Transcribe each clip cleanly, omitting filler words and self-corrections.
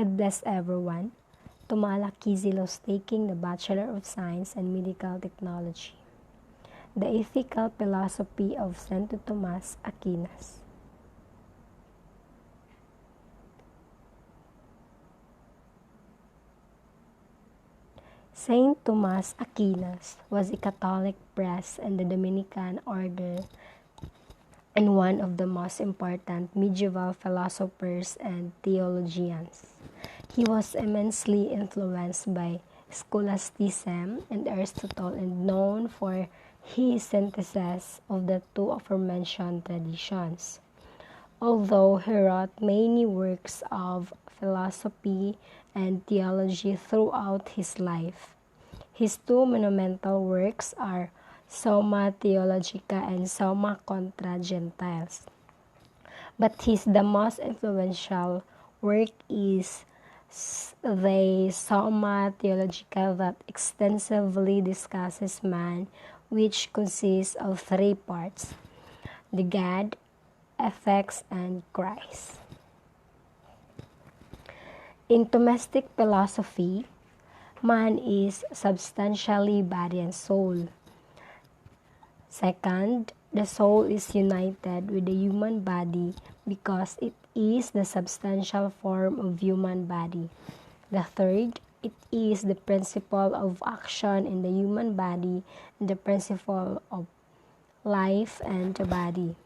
God bless everyone. Tumala Kizilos taking the Bachelor of Science and Medical Technology. The Ethical Philosophy of Santo Tomas Aquinas. Saint Tomas Aquinas was a Catholic priest in the Dominican order and one of the most important medieval philosophers and theologians. He was immensely influenced by scholasticism and Aristotle and known for his synthesis of the two aforementioned traditions. Although he wrote many works of philosophy and theology throughout his life, his two monumental works are Summa Theologica and Summa Contra Gentiles. But the most influential work is the Summa Theologica that extensively discusses man, which consists of three parts: the God, ethics, and Christ. In Thomistic philosophy, man is substantially body and soul. Second, the soul is united with the human body because it is the substantial form of human body. The third, it is the principle of action in the human body and the principle of life and the body.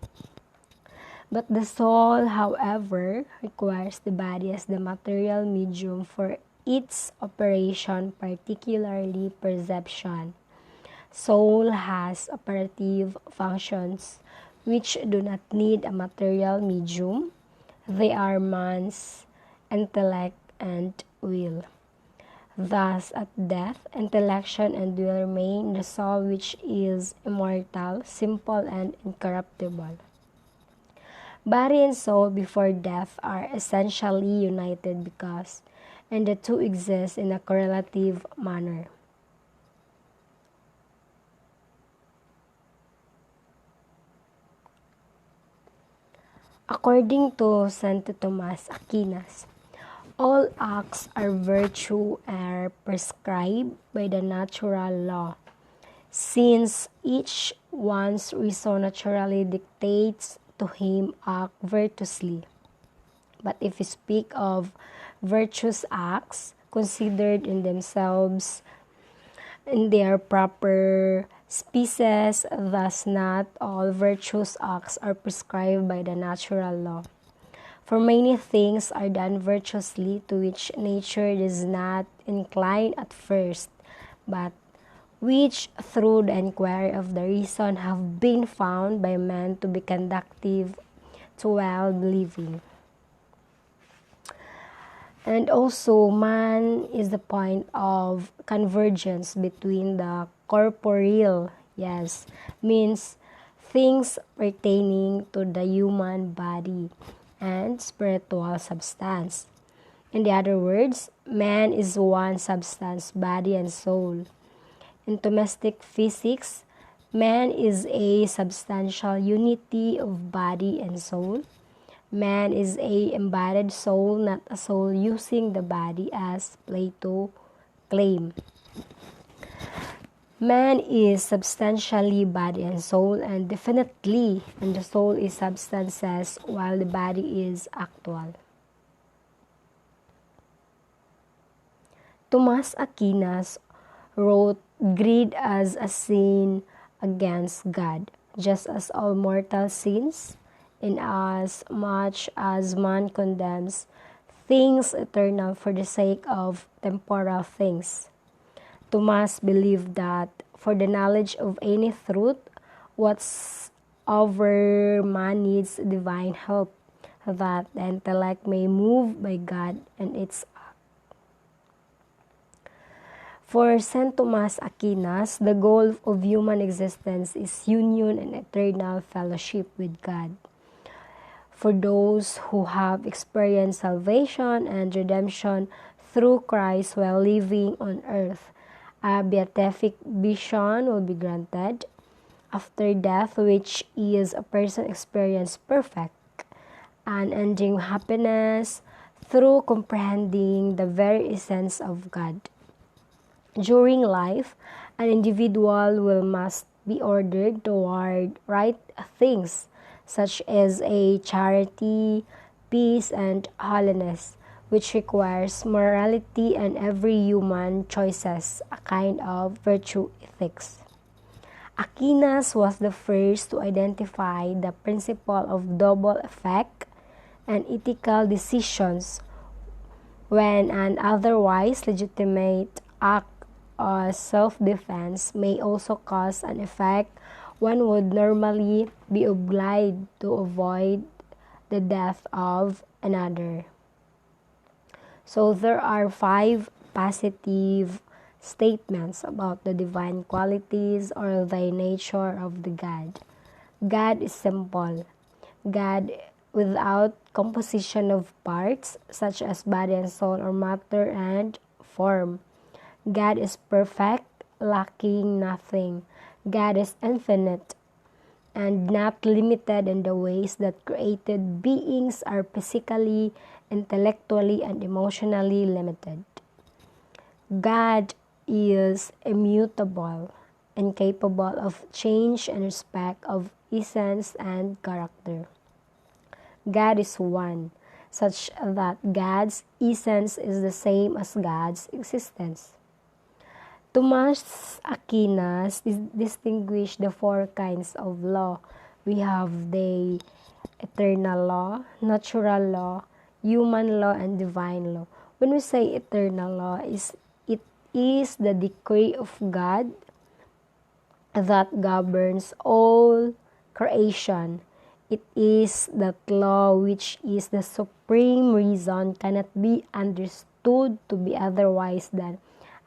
But the soul, however, requires the body as the material medium for its operation, particularly perception. Soul has operative functions which do not need a material medium. They are man's intellect and will. Thus, at death, intellection and will remain the soul, which is immortal, simple, and incorruptible. Body and soul before death are essentially united because the two exist in a correlative manner. According to Santo Tomas Aquinas, all acts of virtue are prescribed by the natural law, since each one's reason naturally dictates to him act virtuously. But if we speak of virtuous acts considered in themselves in their proper species, thus not all virtuous acts are prescribed by the natural law. For many things are done virtuously to which nature does not incline at first, but which through the inquiry of the reason have been found by man to be conducive to well-living. And also, man is the point of convergence between the corporeal, means things pertaining to the human body, and spiritual substance. In other words, man is one substance, body and soul. In Thomistic physics, man is a substantial unity of body and soul. Man is a embodied soul, not a soul using the body as Plato claimed. Man is substantially body and soul, and definitely, the soul is substances while the body is actual. Tomas Aquinas wrote, "Greed as a sin against God, just as all mortal sins, in as much as man condemns things eternal for the sake of temporal things." Thomas believed that for the knowledge of any truth, whatsoever man needs divine help, that the intellect may move by God and its act. For St. Thomas Aquinas, the goal of human existence is union and eternal fellowship with God. For those who have experienced salvation and redemption through Christ while living on earth, a beatific vision will be granted after death, which is a person experience perfect, unending happiness through comprehending the very essence of God. During life, an individual must be ordered toward right things, such as a charity, peace, and holiness, which requires morality and every human choices, a kind of virtue ethics. Aquinas was the first to identify the principle of double effect and ethical decisions when an otherwise legitimate act of self-defense may also cause an effect. One would normally be obliged to avoid the death of another. So there are 5 positive statements about the divine qualities or the nature of the God. God is simple. God without composition of parts such as body and soul or matter and form. God is perfect, lacking nothing. God is infinite and not limited in the ways that created beings are physically, intellectually, and emotionally limited. God is immutable and capable of change in respect of essence and character. God is one, such that God's essence is the same as God's existence. Thomas Aquinas distinguished the 4 kinds of law. We have the eternal law, natural law, human law, and divine law. When we say eternal law, it is the decree of God that governs all creation. It is that law which is the supreme reason cannot be understood to be otherwise than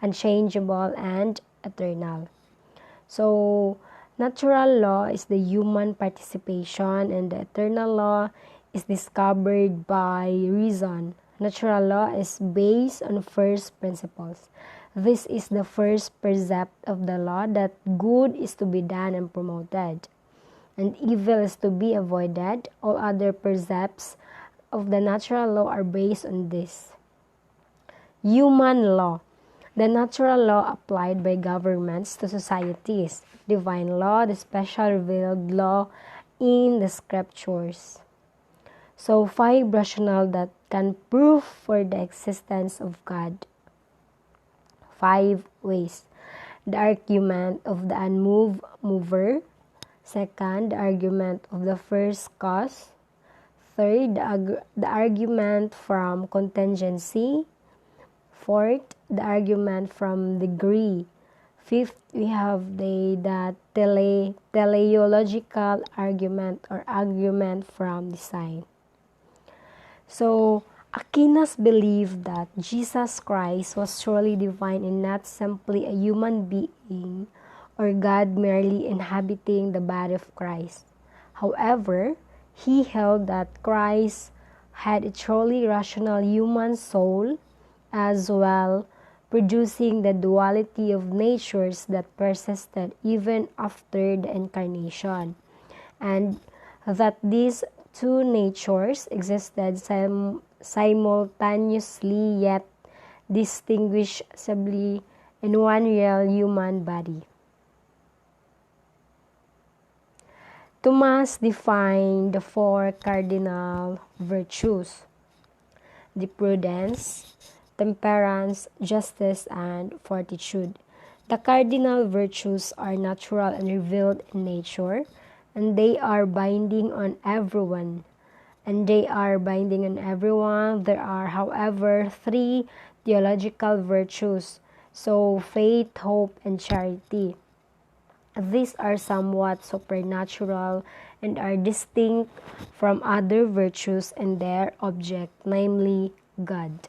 unchangeable and eternal. So, natural law is the human participation, and the eternal law is discovered by reason. Natural law is based on first principles. This is the first precept of the law, that good is to be done and promoted, and evil is to be avoided. All other precepts of the natural law are based on this. Human law. The natural law applied by governments to societies. Divine law, the special revealed law in the scriptures. So 5 rationale that can prove for the existence of God. 5 ways. The argument of the unmoved mover. Second, the argument of the first cause. Third, the argument from contingency. Fourth, the argument from degree. Fifth, we have the teleological argument or argument from design. So, Aquinas believed that Jesus Christ was truly divine and not simply a human being or God merely inhabiting the body of Christ. However, he held that Christ had a truly rational human soul as well, producing the duality of natures that persisted even after the incarnation, and that these 2 natures existed simultaneously yet distinguishably in one real human body. Thomas defined the 4 cardinal virtues: the prudence, temperance, justice, and fortitude. The cardinal virtues are natural and revealed in nature, and they are binding on everyone. There are, however, 3 theological virtues, so faith, hope, and charity. These are somewhat supernatural and are distinct from other virtues and their object, namely God.